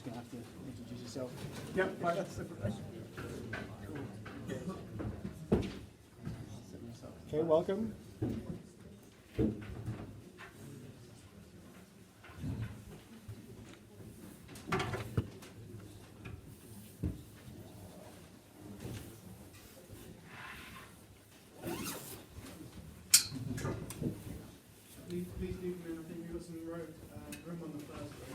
going to have to introduce yourself. Yeah, fine. Okay, welcome. Please do, I think we've got some room on the first row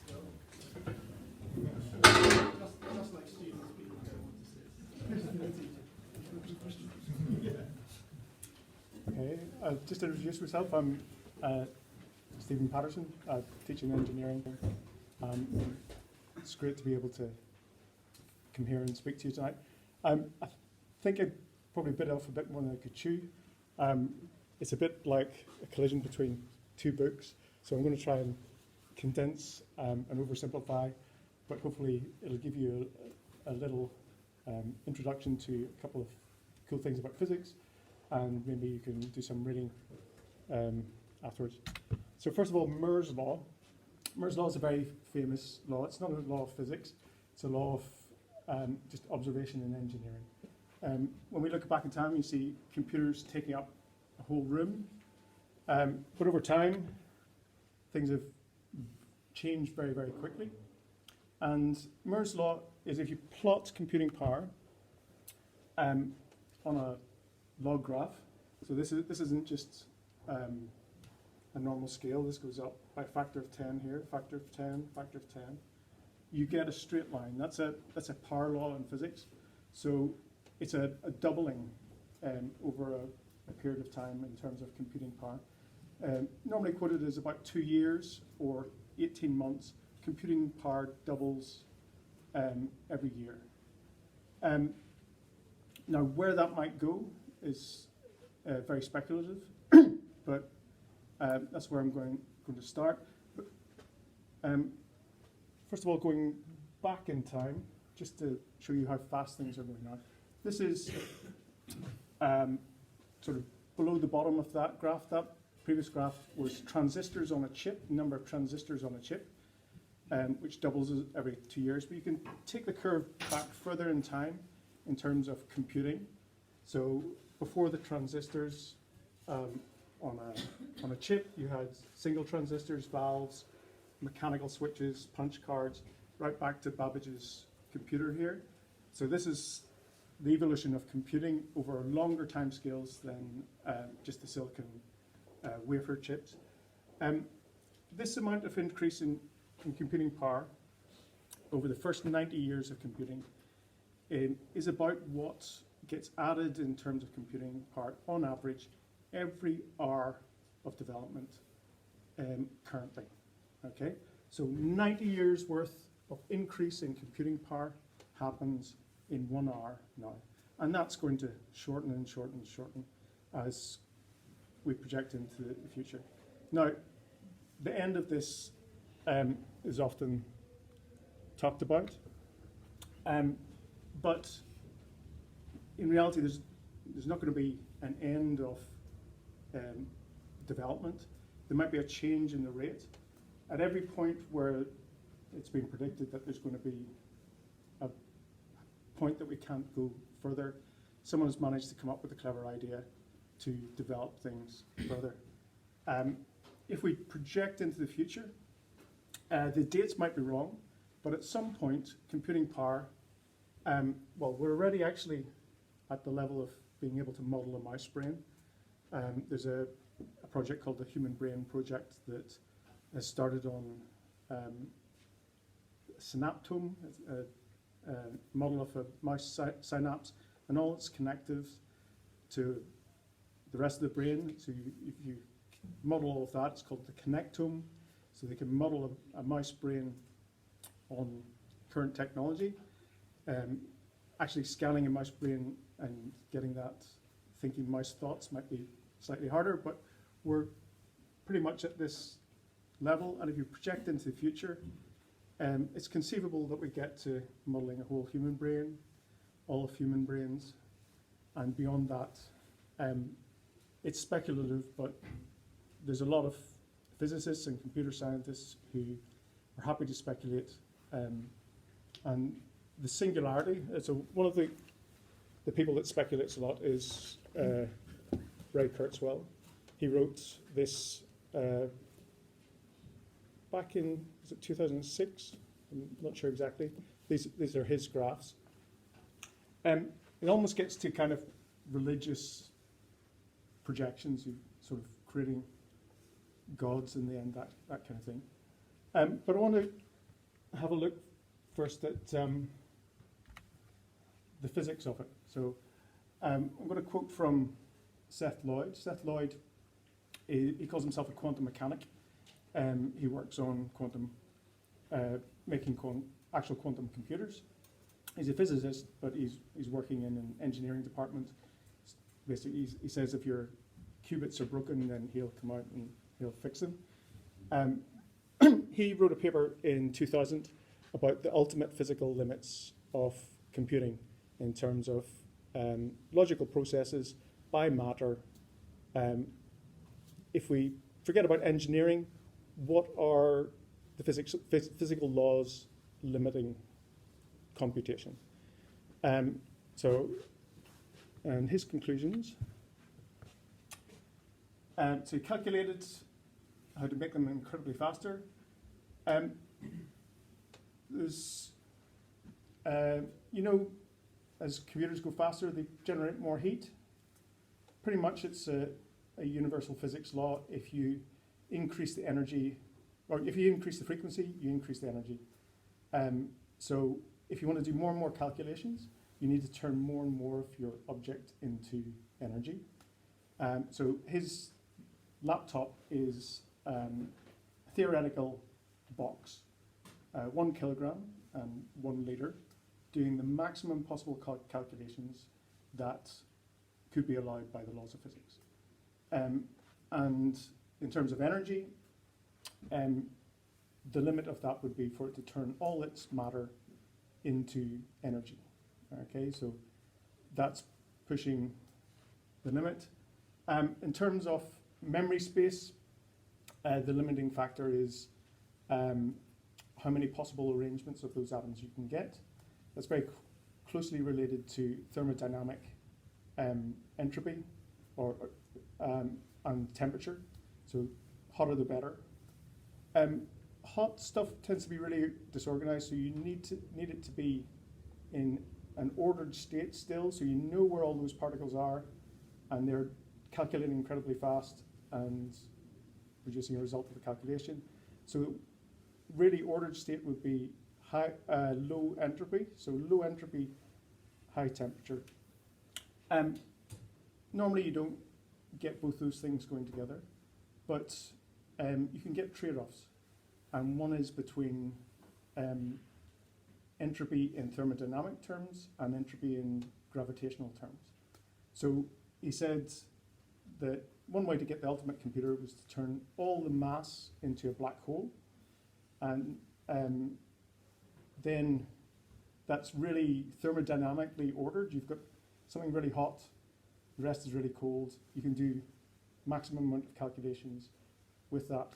still. Just like students, people don't want to sit. Okay, just to introduce myself, I'm Stephen Patterson, teaching engineering. It's great to be able to come here and speak to you tonight. I think I probably bit off a bit more than I could chew. It's a bit like a collision between two books, so I'm going to try and condense and oversimplify, but hopefully it'll give you a little introduction to a couple of cool things about physics, and maybe you can do some reading afterwards. So first of all, Moore's law. Moore's law is a very famous law. It's not a law of physics, it's a law of just observation in engineering. When we look back in time, you see computers taking up a whole room, but over time, things have changed very, very quickly. And Moore's law is if you plot computing power on a log graph, so this isn't just a normal scale, this goes up by a factor of 10 here, factor of 10, factor of 10. You get a straight line. That's a power law in physics. So it's a doubling over a period of time in terms of computing power. Normally quoted as about 2 years or 18 months. Computing power doubles every year. Now, where that might go is very speculative, but that's where I'm going to start. But, first of all, going back in time, just to show you how fast things are going now. This is sort of below the bottom of that graph. That previous graph was transistors on a chip, number of transistors on a chip, which doubles every 2 years. But you can take the curve back further in time in terms of computing. So before the transistors on a chip, you had single transistors, valves, mechanical switches, punch cards, right back to Babbage's computer here. So this is the evolution of computing over longer time scales than just the silicon wafer chips. This amount of increase in computing power over the first 90 years of computing is about what gets added in terms of computing power on average every hour of development currently. Okay, so 90 years worth of increase in computing power happens in 1 hour now, and that's going to shorten and shorten and shorten as we project into the future. Now, the end of this is often talked about, but in reality, there's not going to be an end of development. There might be a change in the rate. At every point where it's been predicted that there's going to be a point that we can't go further, someone has managed to come up with a clever idea to develop things further. If we project into the future, the dates might be wrong, but at some point, computing power, well, we're already actually at the level of being able to model a mouse brain. There's a project called the Human Brain Project that has started on synaptome, a model of a mouse synapse, and all its connectives to the rest of the brain. So if you model all of that, it's called the connectome. So they can model a mouse brain on current technology. Actually scanning a mouse brain and getting that thinking mouse thoughts might be slightly harder, but we're pretty much at this level. And if you project into the future, it's conceivable that we get to modeling a whole human brain, all of human brains, and beyond that, it's speculative, but there's a lot of physicists and computer scientists who are happy to speculate And the singularity, so one of the people that speculates a lot is Ray Kurzweil. He wrote this back in, was it 2006? I'm not sure exactly. These are his graphs. It almost gets to kind of religious projections, you sort of creating gods in the end, that kind of thing. But I want to have a look first at the physics of it. So I'm going to quote from Seth Lloyd. Seth Lloyd, he calls himself a quantum mechanic. He works on making actual quantum computers. He's a physicist, but he's working in an engineering department. Basically, he says if your qubits are broken, then he'll come out and he'll fix them. He wrote a paper in 2000 about the ultimate physical limits of computing in terms of logical processes by matter. If we forget about engineering, what are the physical laws limiting computation? And his conclusions. So he calculated how to make them incredibly faster. There's, as computers go faster, they generate more heat. Pretty much it's a universal physics law. If you increase the energy, or if you increase the frequency, you increase the energy. So if you want to do more and more calculations, you need to turn more and more of your object into energy. So his laptop is a theoretical box, 1 kilogram and 1 liter, doing the maximum possible calculations that could be allowed by the laws of physics. And in terms of energy, the limit of that would be for it to turn all its matter into energy. Okay, so that's pushing the limit. In terms of memory space, the limiting factor is how many possible arrangements of those atoms you can get. That's very closely related to thermodynamic entropy and temperature. So hotter the better. Hot stuff tends to be really disorganized, so you need it to be in an ordered state still, so you know where all those particles are, and they're calculating incredibly fast and producing a result of the calculation. So really ordered state would be low entropy, so low entropy, high temperature. Normally you don't get both those things going together, but you can get trade-offs, and one is between entropy in thermodynamic terms and entropy in gravitational terms. So he said that one way to get the ultimate computer was to turn all the mass into a black hole, and then that's really thermodynamically ordered. You've got something really hot, the rest is really cold. You can do maximum amount of calculations with that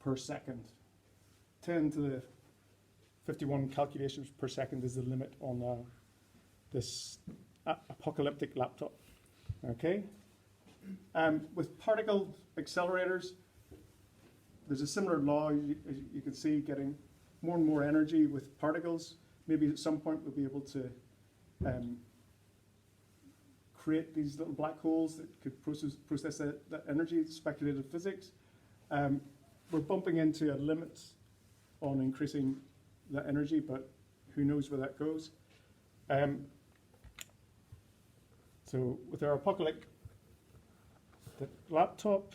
per second. 10 to the 51 calculations per second is the limit on this apocalyptic laptop. Okay. With particle accelerators, there's a similar law. You can see getting more and more energy with particles. Maybe at some point we'll be able to create these little black holes that could process that energy, speculative physics. We're bumping into a limit on increasing that energy, but who knows where that goes. So with our apocalyptic laptop,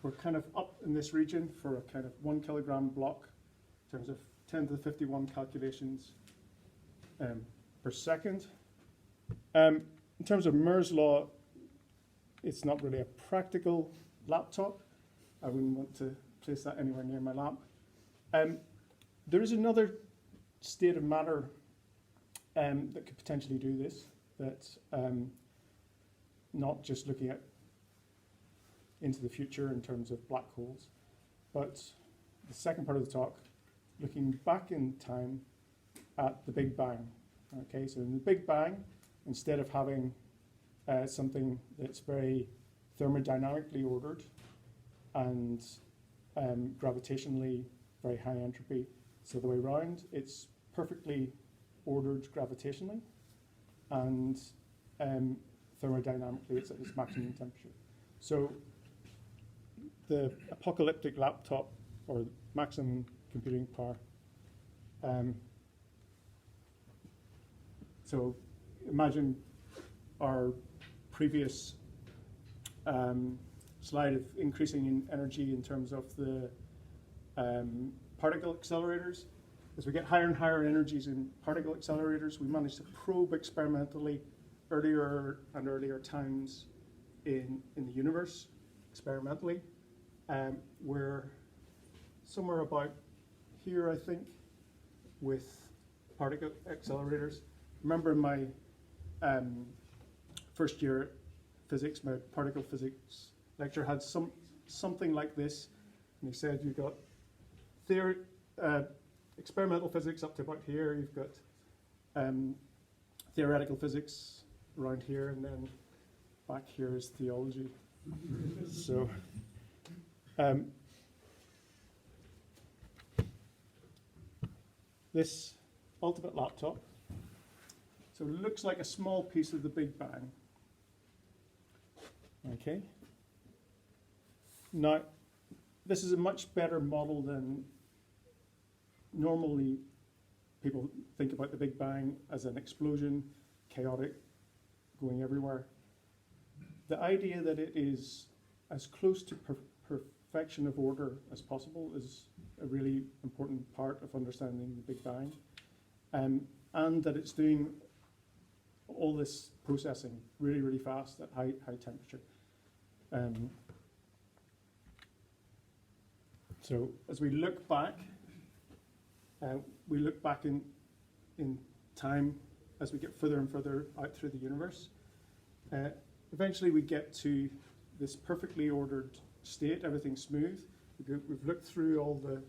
we're kind of up in this region for a kind of 1 kilogram block in terms of 10 to the 51 calculations per second. In terms of Moore's law, it's not really a practical laptop. I wouldn't want to place that anywhere near my lamp. There is another state of matter that could potentially do this, that's not just looking at into the future in terms of black holes. But the second part of the talk, looking back in time at the Big Bang. Okay, so in the Big Bang, instead of having something that's very thermodynamically ordered and gravitationally very high entropy, so the way round, it's perfectly ordered gravitationally and thermodynamically it's at its maximum temperature. So the apocalyptic laptop or maximum computing power. So imagine our previous slide of increasing in energy in terms of the particle accelerators. As we get higher and higher energies in particle accelerators, we manage to probe experimentally earlier and earlier times in the universe, experimentally. We're somewhere about here, I think, with particle accelerators. Remember in my first year physics, my particle physics lecture had something like this, and he said you've got experimental physics up to about here, you've got theoretical physics around here, and then back here is theology. So this ultimate laptop, so it looks like a small piece of the Big Bang. Okay. Now, this is a much better model than normally people think about the Big Bang as an explosion, chaotic, going everywhere. The idea that it is as close to perfection of order as possible is a really important part of understanding the Big Bang, and that it's doing all this processing really, really fast at high temperature. So as we look back in time as we get further and further out through the universe. Eventually we get to this perfectly ordered state, everything's smooth. We've looked through all the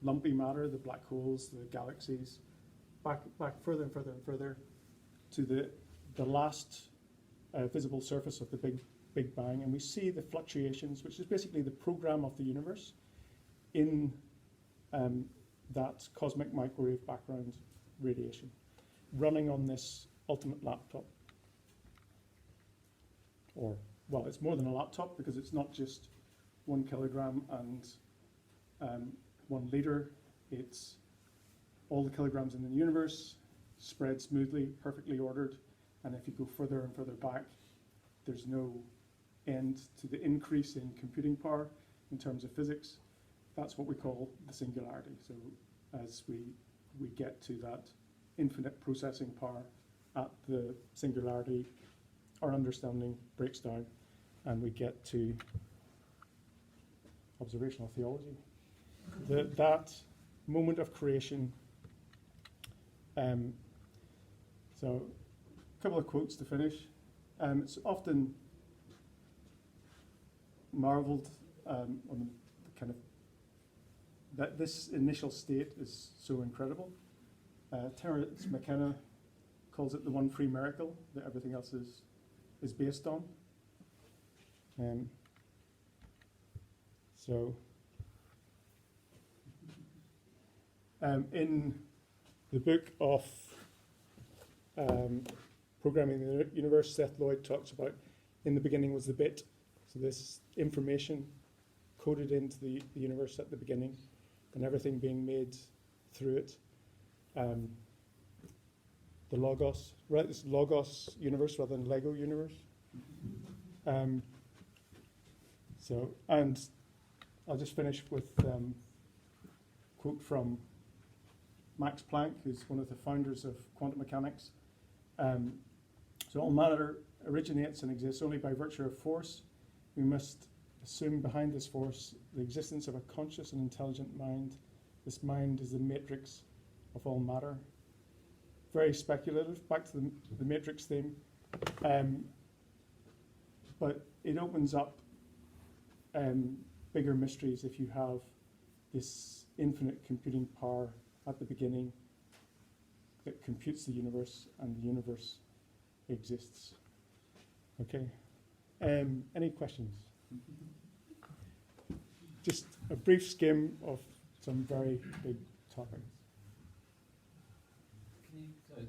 lumpy matter, the black holes, the galaxies, back further and further and further to the last visible surface of the Big Bang, and we see the fluctuations, which is basically the program of the universe in that cosmic microwave background radiation running on this ultimate laptop. Or, well, it's more than a laptop because it's not just 1 kilogram and 1 liter. It's all the kilograms in the universe spread smoothly, perfectly ordered. And if you go further and further back, there's no end to the increase in computing power in terms of physics. That's what we call the singularity. So as we get to that infinite processing power at the singularity, our understanding breaks down and we get to observational theology. That moment of creation. So a couple of quotes to finish. It's often marveled on the kind of that this initial state is so incredible. Terence McKenna calls it the one free miracle that everything else is based on. In the book of Programming the Universe, Seth Lloyd talks about in the beginning was the bit, so this information coded into the universe at the beginning and everything being made through it. The Logos, right? It's Logos universe rather than Lego universe. And I'll just finish with a quote from Max Planck, who's one of the founders of quantum mechanics. So all matter originates and exists only by virtue of force. We must assume behind this force the existence of a conscious and intelligent mind. This mind is the matrix of all matter. Very speculative, back to the matrix theme. But it opens up bigger mysteries if you have this infinite computing power at the beginning that computes the universe, and the universe exists. Okay. Any questions? Just a brief skim of some very big topics. Can you, sorry,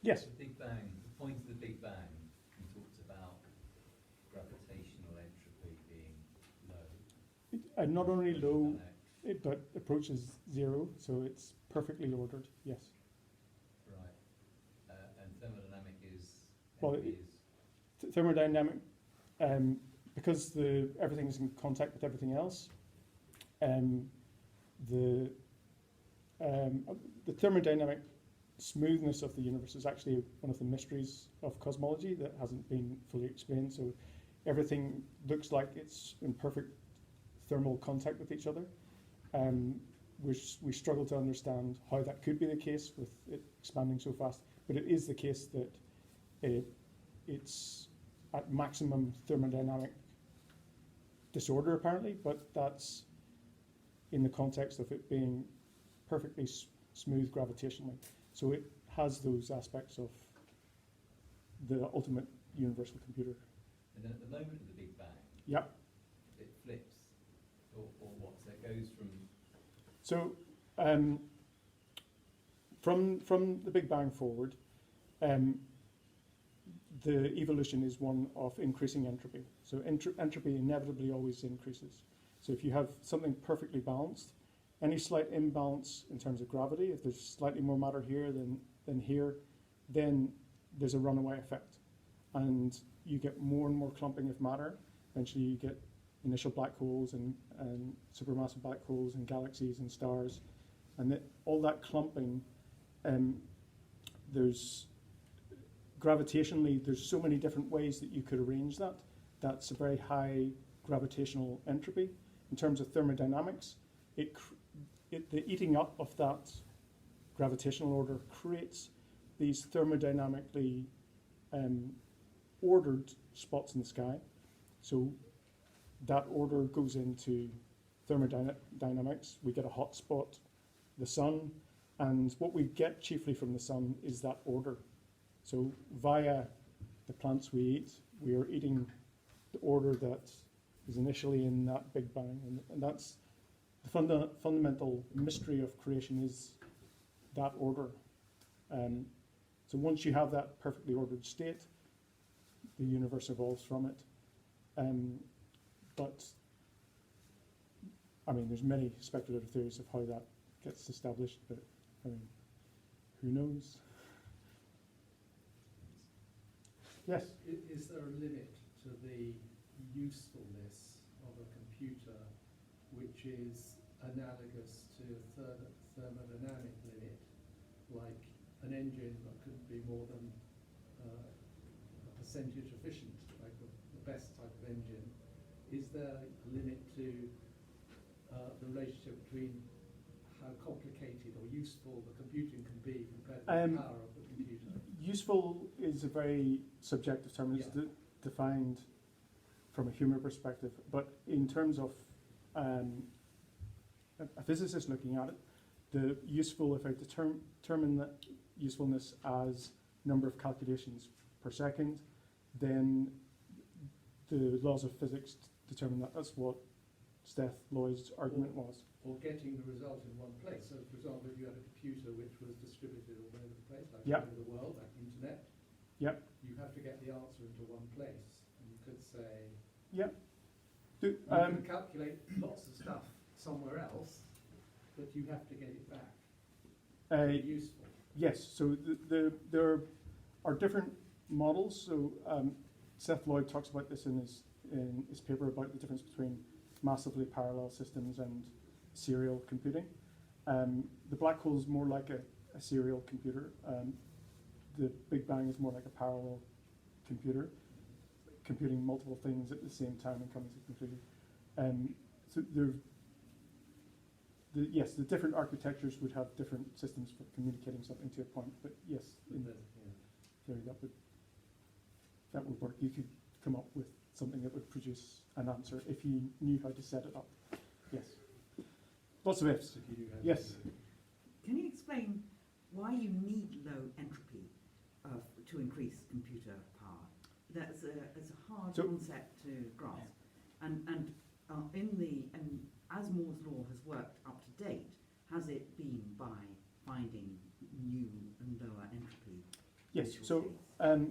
Yes. the Big Bang, the point of the Big Bang, you talked about gravitational entropy being low. Not only low, Thermodynamic. but approaches zero, so it's perfectly ordered, yes. Right. And thermodynamic is, Well, entropy is Thermodynamic, because everything is in contact with everything else, the thermodynamic smoothness of the universe is actually one of the mysteries of cosmology that hasn't been fully explained. So everything looks like it's in perfect thermal contact with each other. We struggle to understand how that could be the case with it expanding so fast, but it is the case that it's at maximum thermodynamic disorder apparently, but that's in the context of it being perfectly smooth gravitationally. So it has those aspects of the ultimate universal computer. And then at the moment of the Big Bang, Yep. it flips, or what? So it goes from So from the Big Bang forward, the evolution is one of increasing entropy. So entropy inevitably always increases. So if you have something perfectly balanced, any slight imbalance in terms of gravity, if there's slightly more matter here than here, then there's a runaway effect. And you get more and more clumping of matter. Eventually you get initial black holes and supermassive black holes and galaxies and stars. And all that clumping, there's gravitationally, there's so many different ways that you could arrange that. That's a very high gravitational entropy. In terms of thermodynamics, the eating up of that gravitational order creates these thermodynamically ordered spots in the sky. So that order goes into thermodynamics. We get a hot spot, the sun, and what we get chiefly from the sun is that order. So via the plants we eat, we are eating the order that is initially in that Big Bang, and that's the fundamental mystery of creation is that order. So once you have that perfectly ordered state, the universe evolves from it. But I mean, there's many speculative theories of how that gets established, but I mean, who knows? Yes? Is there a limit to the usefulness of a computer which is analogous to a thermodynamic limit, like an engine that could be more than a percentage efficient, like the best type of engine? Is there a limit to the relationship between how complicated or useful the computing can be compared to the power of the computer? Useful is a very subjective term. It's defined from a human perspective, but in terms of a physicist looking at it, the useful, if I determine that usefulness as number of calculations per second, then the laws of physics determine that. That's what Steph Lloyd's argument was. Or getting the result in one place. So, for example, if you had a computer which was distributed all over the place, like all over the world, like the internet, you have to get the answer into one place. And you could say, you can calculate lots of stuff somewhere else, but you have to get it back. Useful. Yes, so there are different models. So Seth Lloyd talks about this in his paper about the difference between massively parallel systems and serial computing. The black hole is more like a serial computer. The Big Bang is more like a parallel computer, computing multiple things at the same time and coming to conclusion. So the different architectures would have different systems for communicating something to a point. But yes, in theory that would work. You could come up with something that would produce an answer if you knew how to set it up. Yes. Lots of ifs. Yes. Can you explain why you need low entropy to increase computer power? That's a hard concept to grasp. And as Moore's law has worked up to date, has it been by finding new and lower entropy? Yes. visual So states?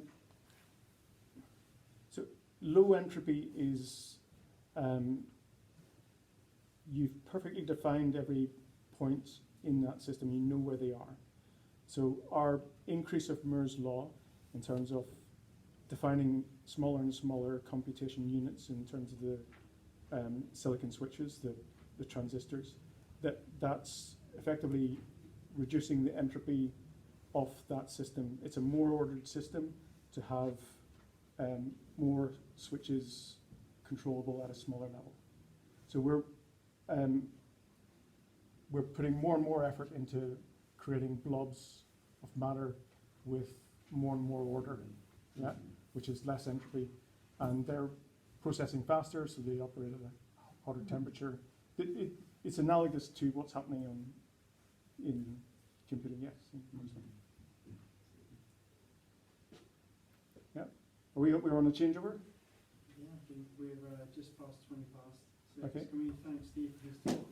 so low entropy is you've perfectly defined every point in that system. You know where they are. So our increase of Moore's law in terms of defining smaller and smaller computation units in terms of the silicon switches, the transistors, that's effectively reducing the entropy of that system. It's a more ordered system to have more switches controllable at a smaller level. So we're putting more and more effort into creating blobs of matter with more and more order, yeah, which is less entropy, and they're processing faster, so they operate at a hotter temperature. It's analogous to what's happening in computing, yes. Yeah, we're on a changeover. Yeah, I think we're just past 20 past 6. Okay. Can we thank Steve for his talk?